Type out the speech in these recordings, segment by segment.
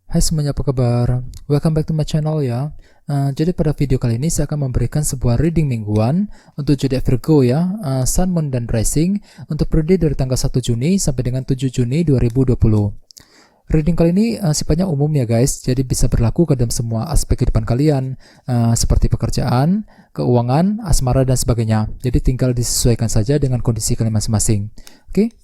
Hai semuanya, apa kabar? Welcome back to my channel ya. Jadi pada video kali ini saya akan memberikan sebuah reading mingguan untuk zodiak Virgo ya, Sun, Moon, dan Rising untuk periode dari tanggal 1 Juni sampai dengan 7 Juni 2020. Reading kali ini sifatnya umum ya guys, jadi bisa berlaku ke dalam semua aspek kehidupan kalian, seperti pekerjaan, keuangan, asmara, dan sebagainya. Jadi tinggal disesuaikan saja dengan kondisi kalian masing-masing. Oke?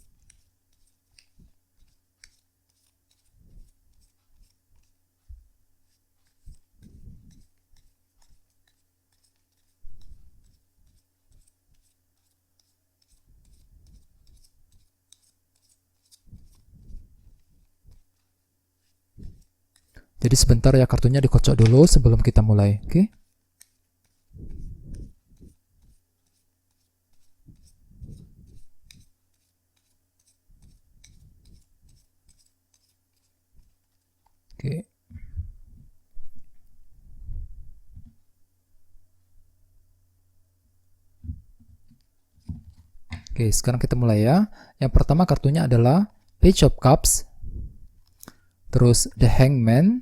Jadi sebentar ya, kartunya dikocok dulu sebelum kita mulai, oke? Oke. Oke, sekarang kita mulai ya. Yang pertama kartunya adalah Page of Cups, terus The Hangman,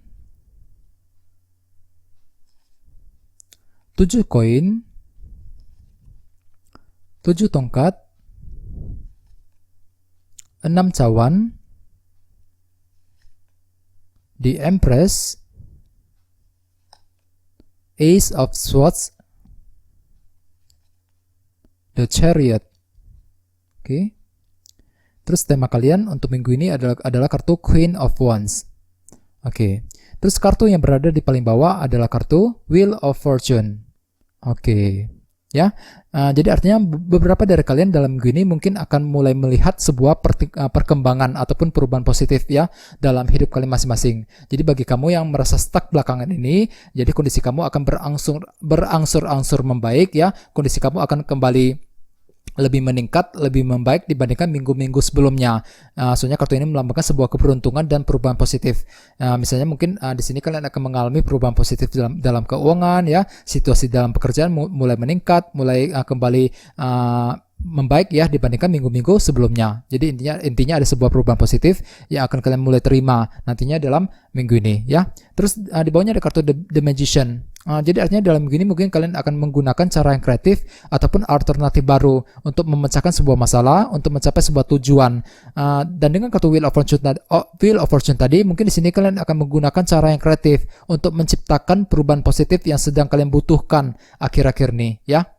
7 koin, 7 tongkat, 6 cawan, The Empress, Ace of Swords, The Chariot. Oke. Terus tema kalian untuk minggu ini adalah kartu Queen of Wands. Oke. Terus kartu yang berada di paling bawah adalah kartu Wheel of Fortune. Oke. Ya. Jadi artinya beberapa dari kalian dalam minggu ini mungkin akan mulai melihat sebuah perkembangan ataupun perubahan positif ya dalam hidup kalian masing-masing. Jadi bagi kamu yang merasa stuck belakangan ini, jadi kondisi kamu akan berangsur-angsur membaik ya. Kondisi kamu akan kembali lebih meningkat, lebih membaik dibandingkan minggu-minggu sebelumnya. Soalnya kartu ini melambangkan sebuah keberuntungan dan perubahan positif. Misalnya mungkin di sini kalian akan mengalami perubahan positif dalam keuangan ya, situasi dalam pekerjaan mulai meningkat, mulai kembali membaik ya dibandingkan minggu-minggu sebelumnya. Jadi intinya ada sebuah perubahan positif yang akan kalian mulai terima nantinya dalam minggu ini ya. Terus di bawahnya ada kartu The Magician. Jadi artinya dalam minggu ini mungkin kalian akan menggunakan cara yang kreatif ataupun alternatif baru untuk memecahkan sebuah masalah, untuk mencapai sebuah tujuan. Dan dengan kartu Wheel of Fortune tadi, mungkin di sini kalian akan menggunakan cara yang kreatif untuk menciptakan perubahan positif yang sedang kalian butuhkan akhir-akhir ini ya.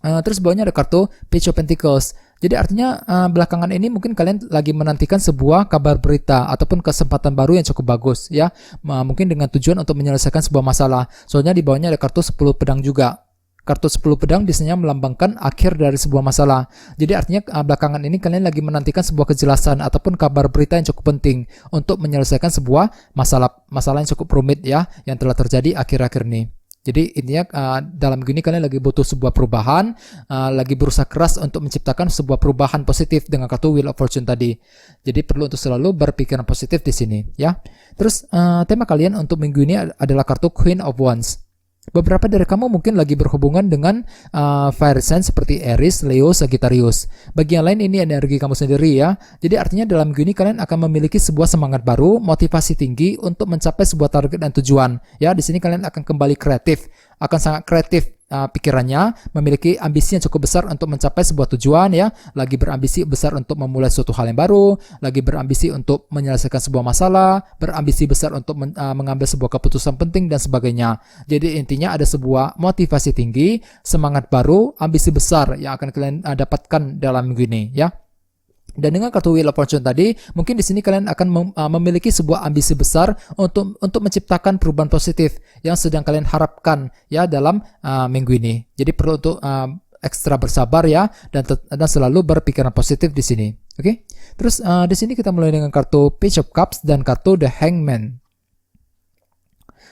Terus bawahnya ada kartu Page of Pentacles. Jadi artinya belakangan ini mungkin kalian lagi menantikan sebuah kabar berita ataupun kesempatan baru yang cukup bagus ya. Mungkin dengan tujuan untuk menyelesaikan sebuah masalah. Soalnya di bawahnya ada kartu 10 pedang juga. Kartu 10 pedang biasanya melambangkan akhir dari sebuah masalah. Jadi artinya belakangan ini kalian lagi menantikan sebuah kejelasan ataupun kabar berita yang cukup penting untuk menyelesaikan sebuah masalah yang cukup rumit ya yang telah terjadi akhir-akhir ini. Jadi intinya dalam gini kalian lagi butuh sebuah perubahan, lagi berusaha keras untuk menciptakan sebuah perubahan positif dengan kartu Wheel of Fortune tadi. Jadi perlu untuk selalu berpikiran positif di sini ya. Terus tema kalian untuk minggu ini adalah kartu Queen of Wands. Beberapa dari kamu mungkin lagi berhubungan dengan fire sign seperti Aries, Leo, Sagittarius. Bagi yang lain ini energi kamu sendiri ya. Jadi artinya dalam minggu ini kalian akan memiliki sebuah semangat baru, motivasi tinggi untuk mencapai sebuah target dan tujuan. Ya, di sini kalian akan kembali kreatif, akan sangat kreatif pikirannya, memiliki ambisi yang cukup besar untuk mencapai sebuah tujuan ya, lagi berambisi besar untuk memulai suatu hal yang baru, lagi berambisi untuk menyelesaikan sebuah masalah, berambisi besar untuk mengambil sebuah keputusan penting dan sebagainya. Jadi intinya ada sebuah motivasi tinggi, semangat baru, ambisi besar yang akan kalian dapatkan dalam minggu ini ya. Dan dengan kartu Wheel of Fortune tadi, mungkin di sini kalian akan memiliki sebuah ambisi besar untuk menciptakan perubahan positif yang sedang kalian harapkan ya dalam minggu ini. Jadi perlu untuk ekstra bersabar ya dan selalu berpikiran positif di sini. Oke? Terus di sini kita mulai dengan kartu Page of Cups dan kartu The Hangman.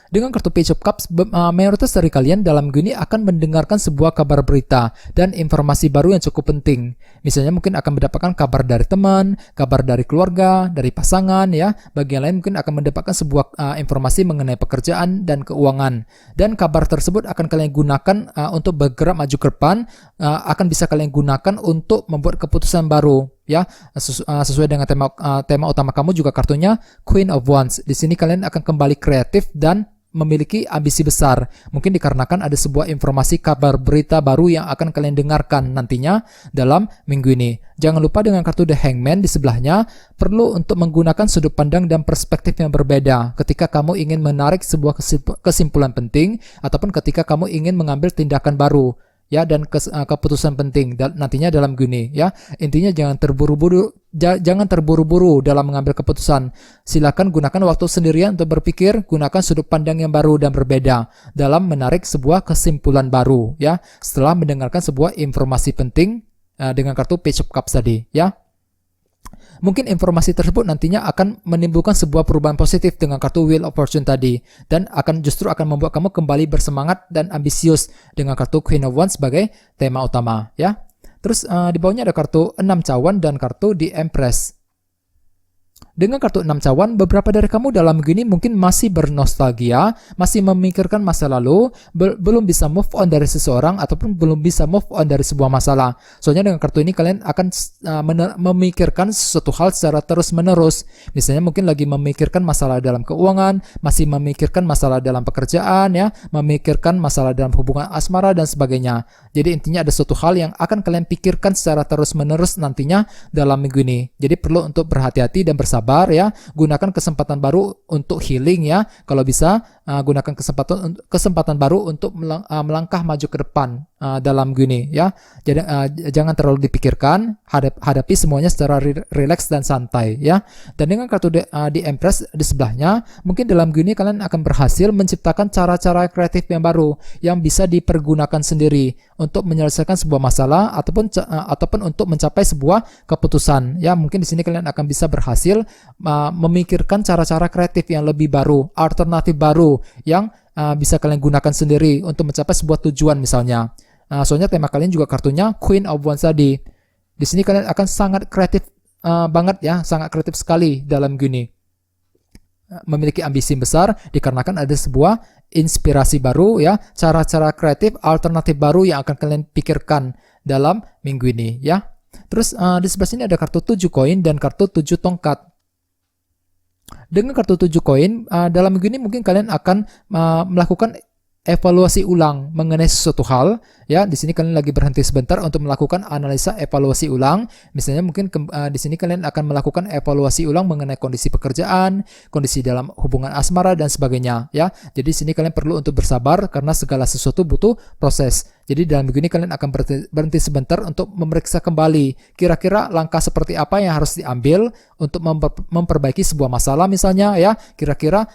Dengan kartu Page of Cups, mayoritas dari kalian dalam minggu ini akan mendengarkan sebuah kabar berita dan informasi baru yang cukup penting. Misalnya mungkin akan mendapatkan kabar dari teman, kabar dari keluarga, dari pasangan ya. Bagi yang lain mungkin akan mendapatkan sebuah informasi mengenai pekerjaan dan keuangan. Dan kabar tersebut akan kalian gunakan untuk bergerak maju ke depan, akan bisa kalian gunakan untuk membuat keputusan baru ya. Sesuai dengan tema utama kamu juga kartunya Queen of Wands. Di sini kalian akan kembali kreatif dan memiliki ambisi besar. Mungkin dikarenakan ada sebuah informasi kabar berita baru yang akan kalian dengarkan nantinya dalam minggu ini. Jangan lupa dengan kartu The Hangman di sebelahnya, perlu untuk menggunakan sudut pandang dan perspektif yang berbeda ketika kamu ingin menarik sebuah kesimpulan penting ataupun ketika kamu ingin mengambil tindakan baru, ya, dan keputusan penting nantinya dalam gini, ya. Intinya jangan terburu-buru dalam mengambil keputusan. Silakan gunakan waktu sendirian untuk berpikir, gunakan sudut pandang yang baru dan berbeda dalam menarik sebuah kesimpulan baru, ya, setelah mendengarkan sebuah informasi penting dengan kartu Page of Cups tadi, ya. Mungkin informasi tersebut nantinya akan menimbulkan sebuah perubahan positif dengan kartu Wheel of Fortune tadi, dan justru akan membuat kamu kembali bersemangat dan ambisius dengan kartu Queen of Wands sebagai tema utama, ya. Terus di bawahnya ada kartu 6 cawan dan kartu The Empress. Dengan kartu 6 cawan, beberapa dari kamu dalam minggu ini mungkin masih bernostalgia, masih memikirkan masa lalu, belum bisa move on dari seseorang, ataupun belum bisa move on dari sebuah masalah. Soalnya dengan kartu ini kalian akan memikirkan sesuatu hal secara terus-menerus. Misalnya mungkin lagi memikirkan masalah dalam keuangan, masih memikirkan masalah dalam pekerjaan, ya, memikirkan masalah dalam hubungan asmara dan sebagainya. Jadi intinya ada suatu hal yang akan kalian pikirkan secara terus-menerus nantinya dalam minggu ini. Jadi perlu untuk berhati-hati dan bersabar, ya. Gunakan kesempatan baru untuk healing, ya. Kalau bisa gunakan kesempatan baru untuk melangkah maju ke depan dalam gini, ya. Jadi jangan terlalu dipikirkan, hadapi semuanya secara rileks dan santai, ya. Dan dengan kartu di Empress di sebelahnya, mungkin dalam gini kalian akan berhasil menciptakan cara-cara kreatif yang baru yang bisa dipergunakan sendiri untuk menyelesaikan sebuah masalah ataupun untuk mencapai sebuah keputusan, ya. Mungkin di sini kalian akan bisa berhasil memikirkan cara-cara kreatif yang lebih baru, alternatif baru yang bisa kalian gunakan sendiri untuk mencapai sebuah tujuan misalnya. Soalnya tema kalian juga kartunya Queen of Wands tadi. Di sini kalian akan sangat kreatif banget, ya, sangat kreatif sekali dalam gini. Memiliki ambisi besar dikarenakan ada sebuah inspirasi baru, ya, cara-cara kreatif alternatif baru yang akan kalian pikirkan dalam minggu ini, ya. Terus di sebelah sini ada kartu 7 koin dan kartu 7 tongkat. Dengan kartu 7 koin, dalam minggu ini mungkin kalian akan melakukan evaluasi ulang mengenai sesuatu hal, ya. Di sini kalian lagi berhenti sebentar untuk melakukan analisa evaluasi ulang. Misalnya mungkin di sini kalian akan melakukan evaluasi ulang mengenai kondisi pekerjaan, kondisi dalam hubungan asmara dan sebagainya, ya. Jadi di sini kalian perlu untuk bersabar karena segala sesuatu butuh proses. Jadi dalam minggu ini kalian akan berhenti sebentar untuk memeriksa kembali kira-kira langkah seperti apa yang harus diambil untuk memperbaiki sebuah masalah misalnya, ya. Kira-kira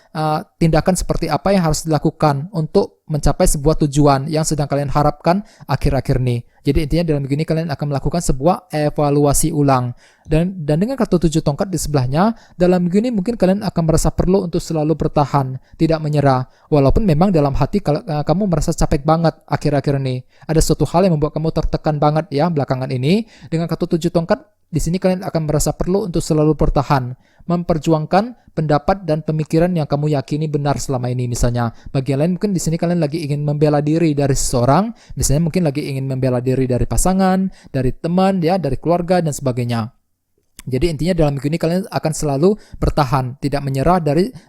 tindakan seperti apa yang harus dilakukan untuk mencapai sebuah tujuan yang sedang kalian harapkan akhir-akhir ini. Jadi intinya dalam minggu ini kalian akan melakukan sebuah evaluasi ulang. Dan dengan kartu 7 tongkat di sebelahnya, dalam minggu ini mungkin kalian akan merasa perlu untuk selalu bertahan, tidak menyerah. Walaupun memang dalam hati kamu merasa capek banget akhir-akhir ini. Ada suatu hal yang membuat kamu tertekan banget, ya, belakangan ini. Dengan kartu 7 tongkat, di sini kalian akan merasa perlu untuk selalu bertahan, memperjuangkan pendapat dan pemikiran yang kamu yakini benar selama ini. Misalnya, bagi yang lain mungkin di sini kalian lagi ingin membela diri dari seseorang, misalnya mungkin lagi ingin membela diri dari pasangan, dari teman, ya, dari keluarga dan sebagainya. Jadi intinya dalam minggu ini kalian akan selalu bertahan, tidak menyerah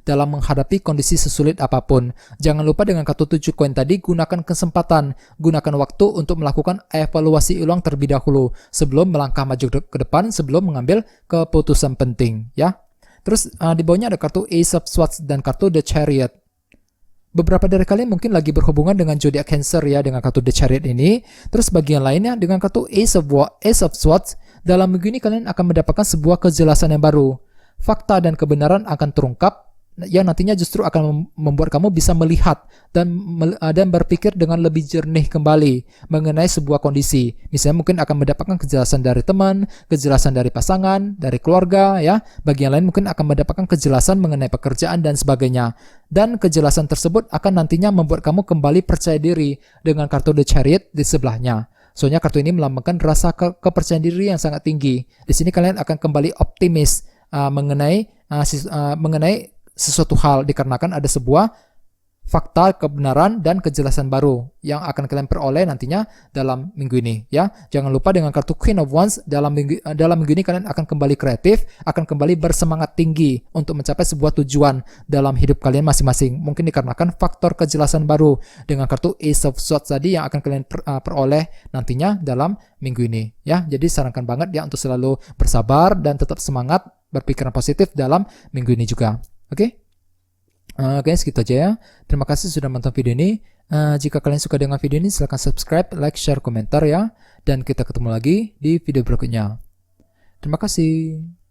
dalam menghadapi kondisi sesulit apapun. Jangan lupa dengan kartu 7 koin tadi, gunakan kesempatan, gunakan waktu untuk melakukan evaluasi ulang terlebih dahulu sebelum melangkah maju ke depan, sebelum mengambil keputusan penting, ya. Terus di bawahnya ada kartu Ace of Swords dan kartu The Chariot. Beberapa dari kalian mungkin lagi berhubungan dengan zodiak Cancer, ya, dengan kartu The Chariot ini. Terus bagian lainnya dengan kartu Ace of Swords, dalam minggu ini kalian akan mendapatkan sebuah kejelasan yang baru. Fakta dan kebenaran akan terungkap yang nantinya justru akan membuat kamu bisa melihat dan berpikir dengan lebih jernih kembali mengenai sebuah kondisi. Misalnya mungkin akan mendapatkan kejelasan dari teman, kejelasan dari pasangan, dari keluarga, ya. Bagian lain mungkin akan mendapatkan kejelasan mengenai pekerjaan dan sebagainya. Dan kejelasan tersebut akan nantinya membuat kamu kembali percaya diri dengan kartu The Chariot di sebelahnya. Soalnya kartu ini melambangkan rasa kepercayaan diri yang sangat tinggi. Di sini kalian akan kembali optimis mengenai sesuatu hal dikarenakan ada sebuah fakta, kebenaran, dan kejelasan baru yang akan kalian peroleh nantinya dalam minggu ini ya. Jangan lupa dengan kartu Queen of Wands dalam minggu ini kalian akan kembali kreatif, akan kembali bersemangat tinggi untuk mencapai sebuah tujuan dalam hidup kalian masing-masing. Mungkin dikarenakan faktor kejelasan baru dengan kartu Ace of Swords tadi yang akan kalian peroleh nantinya dalam minggu ini ya. Jadi sarankan banget ya untuk selalu bersabar dan tetap semangat, berpikiran positif dalam minggu ini juga. Oke? Guys, gitu aja ya. Terima kasih sudah menonton video ini. Jika kalian suka dengan video ini, silahkan subscribe, like, share, komentar ya. Dan kita ketemu lagi di video berikutnya. Terima kasih.